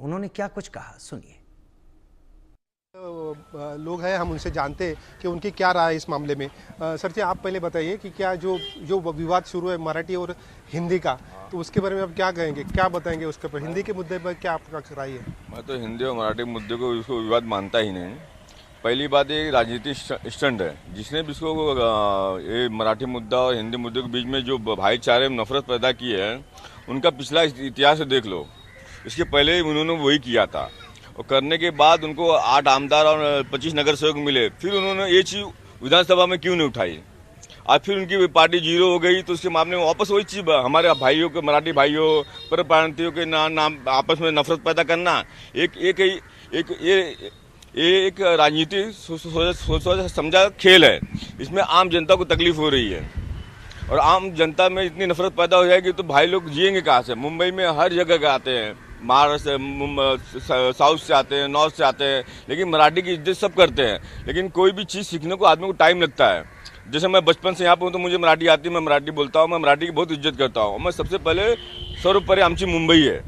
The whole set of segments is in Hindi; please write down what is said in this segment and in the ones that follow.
उन्होंने क्या कुछ कहा, सुनिए। लोग हैं, हम उनसे जानते हैं कि उनकी क्या राय है इस मामले में। सर जी, आप पहले बताइए कि क्या जो जो विवाद शुरू है मराठी और हिंदी का, तो उसके बारे में आप क्या कहेंगे, क्या बताएंगे उसके ऊपर? हिंदी के मुद्दे पर क्या आपका राय है? मैं तो हिंदी और मराठी मुद्दे को इसको विवाद मानता ही नहीं। पहली बात ये राजनीतिक स्टंट है। जिसने भी इसको ये मराठी मुद्दा और हिंदी मुद्दे के बीच में जो भाईचारे में नफरत पैदा की है, उनका पिछला इतिहास देख लो। इसके पहले उन्होंने वही किया था और करने के बाद उनको 8 आमदार और 25 नगर सेवक मिले, फिर उन्होंने ये चीज़ विधानसभा में क्यों नहीं उठाई? आज फिर उनकी पार्टी जीरो हो गई, तो उसके मामले में वापस वही चीज़ हमारे भाइयों के, मराठी भाइयों पर प्रांतियों के नाम आपस में नफरत पैदा करना एक राजनीति सोचा समझा खेल है। इसमें आम जनता को तकलीफ हो रही है और आम जनता में इतनी नफरत पैदा हो जाएगी तो भाई लोग जिएंगे कहाँ से? मुंबई में हर जगह के आते हैं, महाराष्ट्र से, साउथ से आते हैं, नॉर्थ से आते हैं, लेकिन मराठी की इज्जत सब करते हैं। लेकिन कोई भी चीज़ सीखने को आदमी को टाइम लगता है। जैसे मैं बचपन से यहाँ पर हूँ तो मुझे मराठी आती है, मैं मराठी बोलता हूँ, मैं मराठी की बहुत इज्जत करता हूँ। मैं सबसे पहले सर्वोपरि आमची मुंबई है।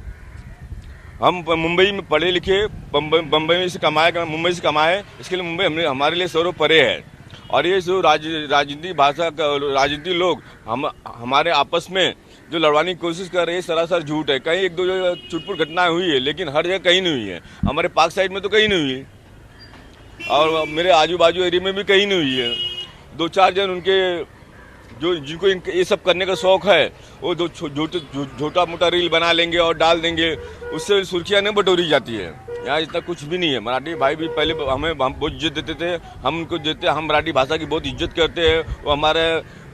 हम मुंबई में पढ़े लिखे, बम्बई से कमाए, मुंबई से कमाए, इसके लिए मुंबई हमारे लिए सर्वोपरि है। और ये जो राजनीति भाषा राजनीति लोग हमारे आपस में जो लड़वाने की कोशिश कर रहे हैं, सरासर झूठ है। कहीं एक दो जो चुटपुट घटनाएं हुई है, लेकिन हर जगह कहीं नहीं हुई है। हमारे पाक साइड में तो कहीं नहीं हुई है और मेरे आजू बाजू एरिया में भी कहीं नहीं हुई है। 2-4 जन उनके जो जिनको ये सब करने का शौक है, वो दो छोटा मोटा रील बना लेंगे और डाल देंगे, उससे सुर्खियाँ नहीं बटोरी जाती है। यहाँ इतना कुछ भी नहीं है। मराठी भाई भी पहले हम बहुत इज्जत देते थे, हम उनको देते, हम मराठी भाषा की बहुत इज्जत करते हैं, वो हमारे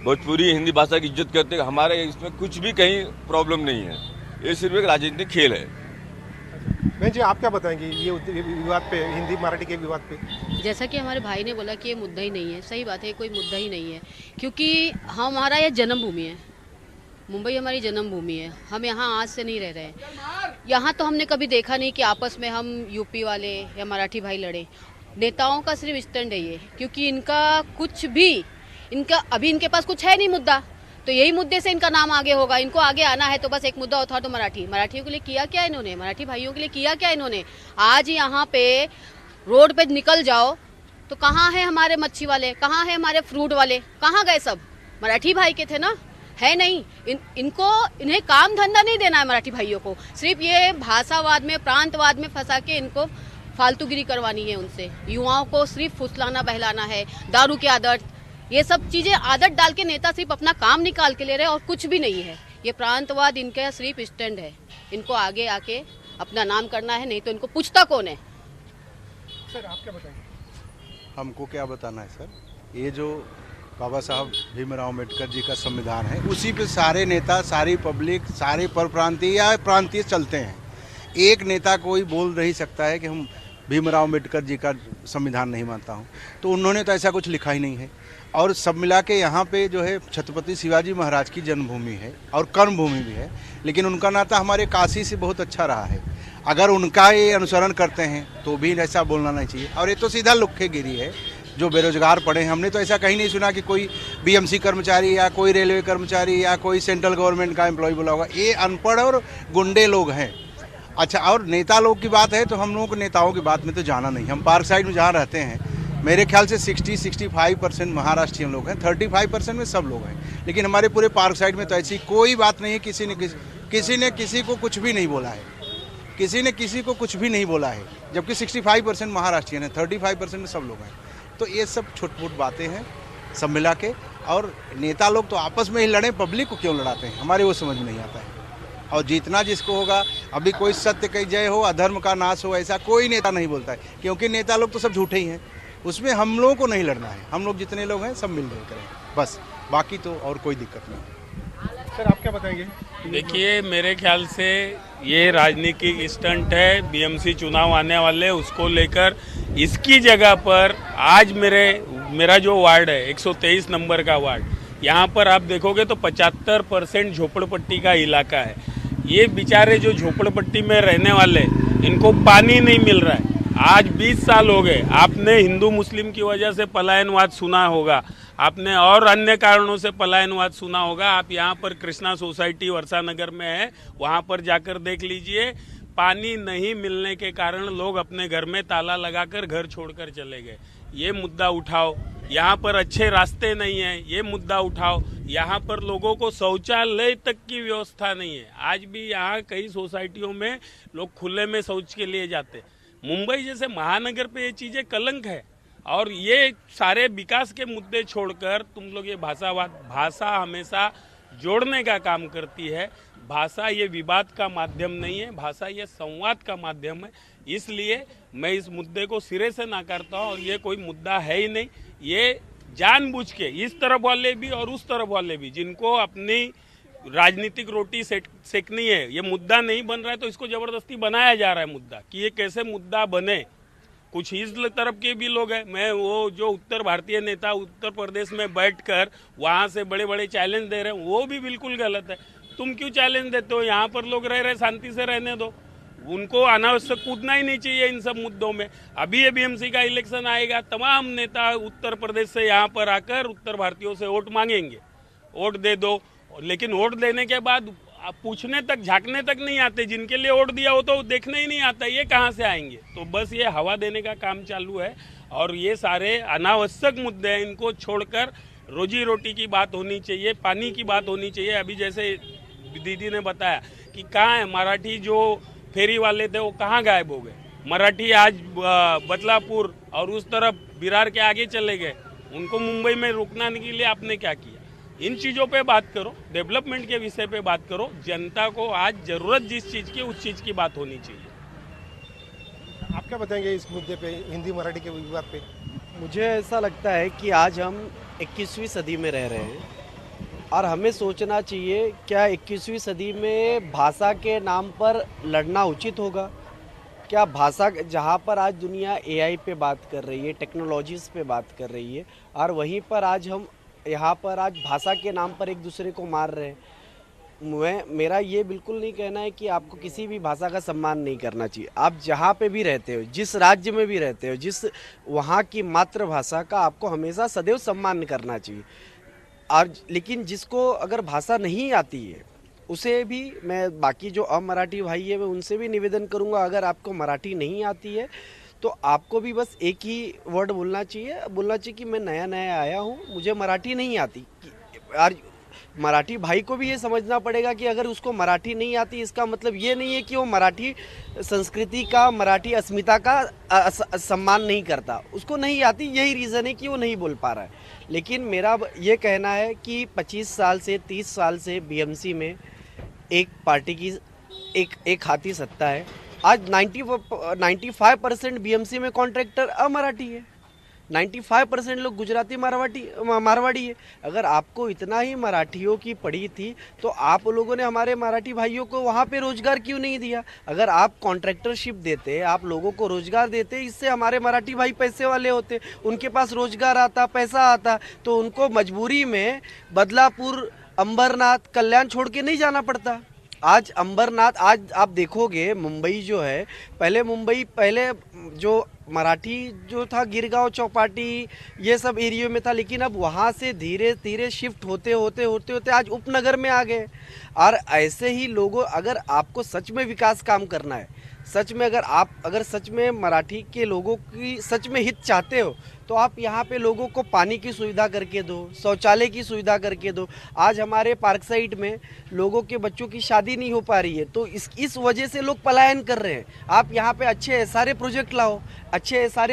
भोजपुरी हिंदी भाषा की इज्जत करते हैं। हमारे इसमें कुछ भी कहीं प्रॉब्लम नहीं है। ये सिर्फ एक राजनीतिक खेल है। बहन जी, आप क्या बताएंगे ये विवाद पे, हिंदी मराठी के विवाद पे? जैसा कि हमारे भाई ने बोला कि ये मुद्दा ही नहीं है, सही बात है, कोई मुद्दा ही नहीं है, क्योंकि हमारा ये जन्मभूमि है, मुंबई हमारी जन्मभूमि है। हम यहाँ आज से नहीं रह रहे हैं। यहाँ तो हमने कभी देखा नहीं कि आपस में हम यूपी वाले या मराठी भाई लड़े। नेताओं का सिर्फ स्टैंड है ये, क्योंकि इनका कुछ भी, अभी इनके पास कुछ है नहीं मुद्दा, तो यही मुद्दे से इनका नाम आगे होगा। इनको आगे आना है तो बस एक मुद्दा होता है, तो मराठियों के लिए किया क्या इन्होंने, मराठी भाइयों के लिए किया क्या इन्होंने? आज यहाँ पे रोड पे निकल जाओ तो कहाँ है हमारे मच्छी वाले, कहाँ है हमारे फ्रूट वाले, कहाँ गए सब? मराठी भाई के थे ना, है नहीं। इन्हें काम धंधा नहीं देना है मराठी भाइयों को, सिर्फ ये भाषावाद में, प्रांतवाद में फंसा के इनको फालतूगिरी करवानी है उनसे। युवाओं को सिर्फ फुसलाना बहलाना है, दारू की आदत, ये सब चीजें आदत डाल के नेता सिर्फ अपना काम निकाल के ले रहे हैं और कुछ भी नहीं है। ये प्रांतवाद इनका सिर्फ स्टैंड है। इनको आगे आके अपना नाम करना है, नहीं तो इनको पूछता कौन है? सर, आप क्या बताएंगे? हमको क्या बताना है सर, ये जो बाबा साहब भीमराव अम्बेडकर जी का संविधान है, उसी पे सारे नेता, सारी पब्लिक, सारे परप्रांतीय या प्रांतीय चलते हैं। एक नेता कोई बोल नहीं सकता है कि हम भीमराव अम्बेडकर जी का संविधान नहीं मानता हूँ, तो उन्होंने तो ऐसा कुछ लिखा ही नहीं है। और सब मिला के यहाँ पे जो है छत्रपति शिवाजी महाराज की जन्मभूमि है और कर्मभूमि भी है, लेकिन उनका नाता हमारे काशी से बहुत अच्छा रहा है। अगर उनका ये अनुसरण करते हैं तो भी ऐसा बोलना नहीं चाहिए। और ये तो सीधा लुक्खेगिरी है, जो बेरोजगार पड़े हैं। हमने तो ऐसा कहीं नहीं सुना कि कोई बीएमसी कर्मचारी या कोई रेलवे कर्मचारी या कोई सेंट्रल गवर्नमेंट का एम्प्लॉय बोला होगा। ये अनपढ़ और गुंडे लोग हैं। अच्छा, और नेता लोग की बात है तो हम लोगों को नेताओं की बात में तो जाना नहीं। हम पार्क साइड में जहाँ रहते हैं, मेरे ख्याल से 60-65% महाराष्ट्रियन लोग हैं, 35% में सब लोग हैं। लेकिन हमारे पूरे पार्क साइड में तो ऐसी कोई बात नहीं है, किसी ने किसी को कुछ भी नहीं बोला है, किसी ने किसी को कुछ भी नहीं बोला है। जबकि 65% महाराष्ट्रियन है, 35% में सब लोग हैं। तो ये सब छोट-मोट बातें हैं सब मिला के। और नेता लोग तो आपस में ही लड़ें, पब्लिक को क्यों लड़ाते हैं, हमारे वो समझ में नहीं आता है। और जीतना जिसको होगा, अभी कोई सत्य की जय हो, अधर्म का नाश हो, ऐसा कोई नेता नहीं बोलता है, क्योंकि नेता लोग तो सब झूठे ही हैं। उसमें हम लोगों को नहीं लड़ना है। हम लोग जितने लोग हैं सब मिलजुल करें बस, बाकी तो और कोई दिक्कत नहीं। सर, आप क्या बताएंगे? देखिए, मेरे ख्याल से ये राजनीतिक स्टंट है। बीएमसी चुनाव आने वाले, उसको लेकर इसकी जगह पर आज मेरा जो वार्ड है 123 नंबर का वार्ड, यहाँ पर आप देखोगे तो 75% झोपड़पट्टी का इलाका है। ये बेचारे जो झोपड़पट्टी में रहने वाले, इनको पानी नहीं मिल रहा है। आज 20 साल हो गए। आपने हिंदू मुस्लिम की वजह से पलायनवाद सुना होगा, आपने और अन्य कारणों से पलायनवाद सुना होगा। आप यहाँ पर कृष्णा सोसाइटी वर्षा नगर में है, वहाँ पर जाकर देख लीजिए। पानी नहीं मिलने के कारण लोग अपने घर में ताला लगाकर घर छोड़कर चले गए, ये मुद्दा उठाओ। यहाँ पर अच्छे रास्ते नहीं है, ये मुद्दा उठाओ। यहाँ पर लोगों को शौचालय तक की व्यवस्था नहीं है। आज भी यहाँ कई सोसाइटियों में लोग खुले में शौच के लिए जाते। मुंबई जैसे महानगर पे ये चीज़ें कलंक है। और ये सारे विकास के मुद्दे छोड़कर तुम लोग ये भाषा हमेशा जोड़ने का काम करती है। भाषा ये विवाद का माध्यम नहीं है, भाषा ये संवाद का माध्यम है। इसलिए मैं इस मुद्दे को सिरे से नकारता हूँ और ये कोई मुद्दा है ही नहीं। ये जानबूझ के इस तरफ वाले भी और उस तरफ वाले भी जिनको अपनी राजनीतिक रोटी सेकनी है, ये मुद्दा नहीं बन रहा है तो इसको जबरदस्ती बनाया जा रहा है मुद्दा, कि ये कैसे मुद्दा बने। कुछ इस तरफ के भी लोग हैं। मैं वो जो उत्तर भारतीय नेता उत्तर प्रदेश में बैठकर वहाँ से बड़े बड़े चैलेंज दे रहे हैं, वो भी बिल्कुल गलत है। तुम क्यों चैलेंज देते हो? यहाँ पर लोग रह रहे, शांति से रहने दो। उनको अनावश्यक कूदना ही नहीं चाहिए इन सब मुद्दों में। अभी ये बीएमसी का इलेक्शन आएगा, तमाम नेता उत्तर प्रदेश से यहाँ पर आकर उत्तर भारतीयों से वोट मांगेंगे, वोट दे दो। लेकिन वोट देने के बाद पूछने तक, झांकने तक नहीं आते। जिनके लिए वोट दिया हो तो देखने ही नहीं आता, ये कहाँ से आएंगे? तो बस ये हवा देने का काम चालू है। और ये सारे अनावश्यक मुद्दे हैं, इनको छोड़कर रोजी रोटी की बात होनी चाहिए, पानी की बात होनी चाहिए। अभी जैसे दीदी ने बताया कि कहाँ है मराठी जो फेरी वाले थे, वो कहाँ गायब हो गए। मराठी आज बदलापुर और उस तरफ बिरार के आगे चले गए। उनको मुंबई में रोकने के लिए आपने क्या किया? इन चीज़ों पे बात करो, डेवलपमेंट के विषय पे बात करो। जनता को आज जरूरत जिस चीज़ की, उस चीज़ की बात होनी चाहिए। आप क्या बताएंगे इस मुद्दे पे, हिंदी मराठी के विवाद पे? मुझे ऐसा लगता है कि आज हम 21वीं सदी में रह रहे हैं और हमें सोचना चाहिए, क्या 21वीं सदी में भाषा के नाम पर लड़ना उचित होगा? क्या भाषा, जहाँ पर आज दुनिया एआई पे बात कर रही है, टेक्नोलॉजीज़ पे बात कर रही है, और वहीं पर आज हम यहाँ पर आज भाषा के नाम पर एक दूसरे को मार रहे हैं। मेरा ये बिल्कुल नहीं कहना है कि आपको किसी भी भाषा का सम्मान नहीं करना चाहिए। आप जहाँ पे भी रहते हो, जिस राज्य में भी रहते हो, जिस वहाँ की मातृभाषा का आपको हमेशा सदैव सम्मान करना चाहिए। और लेकिन जिसको अगर भाषा नहीं आती है, उसे भी मैं, बाकी जो अमराठी भाई है, मैं उनसे भी निवेदन करूँगा, अगर आपको मराठी नहीं आती है तो आपको भी बस एक ही वर्ड बोलना चाहिए कि मैं नया आया हूँ, मुझे मराठी नहीं आती। और मराठी भाई को भी ये समझना पड़ेगा कि अगर उसको मराठी नहीं आती, इसका मतलब ये नहीं है कि वो मराठी संस्कृति का, मराठी अस्मिता का सम्मान नहीं करता। उसको नहीं आती, यही रीज़न है कि वो नहीं बोल पा रहा है। लेकिन मेरा ये कहना है कि 25 साल से 30 साल से बीएमसी में एक पार्टी की एक हाथी सत्ता है। आज 95% बीएमसी में कॉन्ट्रैक्टर अमराठी है, 95% लोग गुजराती मारवाड़ी है। अगर आपको इतना ही मराठियों की पड़ी थी तो आप लोगों ने हमारे मराठी भाइयों को वहाँ पे रोजगार क्यों नहीं दिया? अगर आप कॉन्ट्रैक्टरशिप देते, आप लोगों को रोजगार देते, इससे हमारे मराठी भाई पैसे वाले होते, उनके पास रोजगार आता, पैसा आता, तो उनको मजबूरी में बदलापुर, अंबरनाथ, कल्याण छोड़ के नहीं जाना पड़ता। आज अंबरनाथ, आज आप देखोगे मुंबई जो है, पहले जो मराठी जो था गिरगांव, चौपाटी, ये सब एरियो में था, लेकिन अब वहाँ से धीरे धीरे शिफ्ट होते आज उपनगर में आ गए। और ऐसे ही लोगों, अगर आपको सच में विकास काम करना है, सच में अगर सच में मराठी के लोगों की सच में हित चाहते हो, तो आप यहाँ पे लोगों को पानी की सुविधा करके दो, शौचालय की सुविधा करके दो। आज हमारे पार्क साइड में लोगों के बच्चों की शादी नहीं हो पा रही है, तो इस वजह से लोग पलायन कर रहे हैं। आप यहाँ पे अच्छे सारे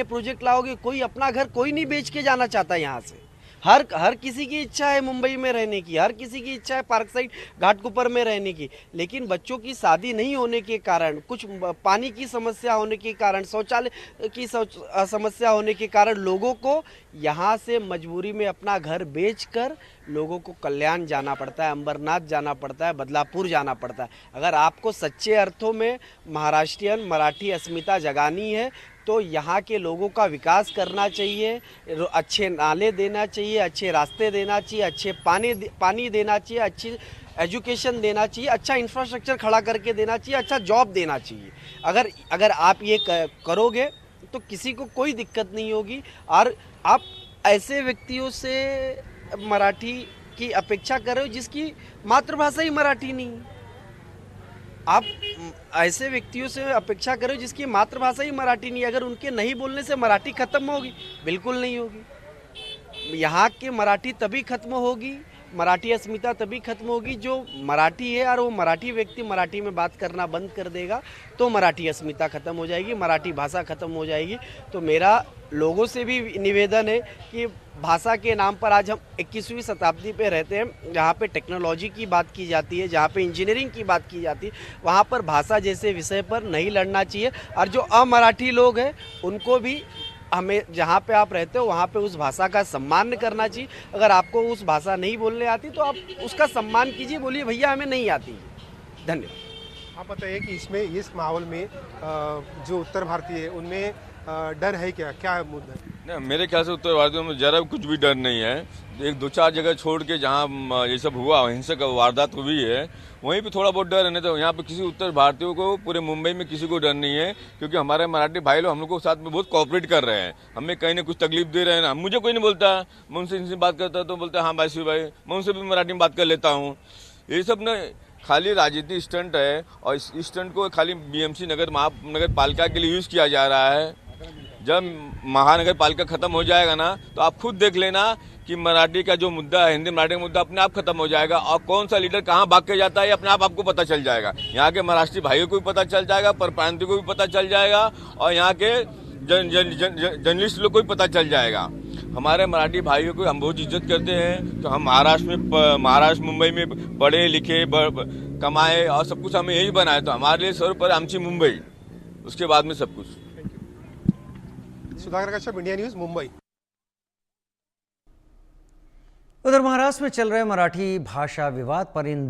प्रोजेक्ट लाओगे, कोई अपना घर कोई नहीं बेच के जाना चाहता यहाँ से। हर किसी की इच्छा है मुंबई में रहने की, हर किसी की इच्छा है पार्क साइड घाटकोपर में रहने की, लेकिन बच्चों की शादी नहीं होने के कारण, कुछ पानी की समस्या होने के कारण, शौचालय की समस्या होने के कारण लोगों को यहाँ से मजबूरी में अपना घर बेचकर लोगों को कल्याण जाना पड़ता है, अंबरनाथ जाना पड़ता है, बदलापुर जाना पड़ता है। अगर आपको सच्चे अर्थों में महाराष्ट्रियन मराठी अस्मिता जगानी है तो यहाँ के लोगों का विकास करना चाहिए, अच्छे नाले देना चाहिए, अच्छे रास्ते देना चाहिए, अच्छे पानी देना चाहिए, अच्छी एजुकेशन देना चाहिए, अच्छा इंफ्रास्ट्रक्चर खड़ा करके देना चाहिए, अच्छा जॉब देना चाहिए। अगर आप ये करोगे तो किसी को कोई दिक्कत नहीं होगी। और आप ऐसे व्यक्तियों से मराठी की अपेक्षा कर रहे हो जिसकी मातृभाषा ही मराठी नहीं है। आप ऐसे व्यक्तियों से अपेक्षा करो जिसकी मातृभाषा ही मराठी नहीं है। अगर उनके नहीं बोलने से मराठी खत्म होगी? बिल्कुल नहीं होगी। यहाँ के मराठी तभी खत्म होगी, मराठी अस्मिता तभी खत्म होगी जो मराठी है और वो मराठी व्यक्ति मराठी में बात करना बंद कर देगा तो मराठी अस्मिता खत्म हो जाएगी, मराठी भाषा खत्म हो जाएगी। तो मेरा लोगों से भी निवेदन है कि भाषा के नाम पर आज हम 21वीं शताब्दी पे रहते हैं, जहाँ पे टेक्नोलॉजी की बात की जाती है, जहाँ पे इंजीनियरिंग की बात की जाती है, वहाँ पर भाषा जैसे विषय पर नहीं लड़ना चाहिए। और जो अमराठी लोग हैं उनको भी हमें जहाँ पे आप रहते हो वहाँ पे उस भाषा का सम्मान करना चाहिए। अगर आपको उस भाषा नहीं बोलने आती तो आप उसका सम्मान कीजिए, बोलिए भैया हमें नहीं आती है। धन्यवाद। आप बताइए कि इसमें इस माहौल में जो उत्तर भारतीय है उनमें डर है क्या, क्या मुद्दा है? नहीं, मेरे ख्याल से उत्तर भारत में जरा भी कुछ भी डर नहीं है। एक दो चार जगह छोड़ के जहाँ ये सब हुआ, हिंसक वारदात हुई है, वहीं पे थोड़ा बहुत डर है। नहीं तो यहाँ पे किसी उत्तर भारतीयों को, पूरे मुंबई में किसी को डर नहीं है, क्योंकि हमारे मराठी भाई लोग हम लोग को साथ में बहुत कोऑपरेट कर रहे हैं। हमें कहीं ना कुछ तकलीफ दे रहे हैं ना, मुझे कोई नहीं बोलता। मैं उनसे इनसे बात करता तो बोलता है हाँ बासी भाई, मैं उनसे भी मराठी में बात कर लेता हूँ। ये सब ना खाली राजनीति स्टंट है, और इस स्टंट को खाली बीएमसी नगर पालिका के लिए यूज़ किया जा रहा है। जब महानगर पालिका खत्म हो जाएगा ना तो आप खुद देख लेना कि मराठी का जो मुद्दा है, हिंदी मराठी का मुद्दा अपने आप खत्म हो जाएगा, और कौन सा लीडर कहाँ भाग के जाता है अपने आप आपको पता चल जाएगा। यहाँ के महाराष्ट्री भाइयों को भी पता चल जाएगा, परप्रांतीय को भी पता चल जाएगा, और यहाँ के जर्नलिस्ट लोग को भी पता चल जाएगा। हमारे मराठी भाइयों को हम बहुत इज्जत करते हैं। तो हम महाराष्ट्र मुंबई में पढ़े लिखे कमाए और सब कुछ हमें यही बनाए, तो हमारे लिए सर्वोपरि आमची मुंबई, उसके बाद में सब कुछ। Sudhakar Kashyap, India news, Mumbai. उधर महाराष्ट्र में चल रहे मराठी भाषा विवाद पर इन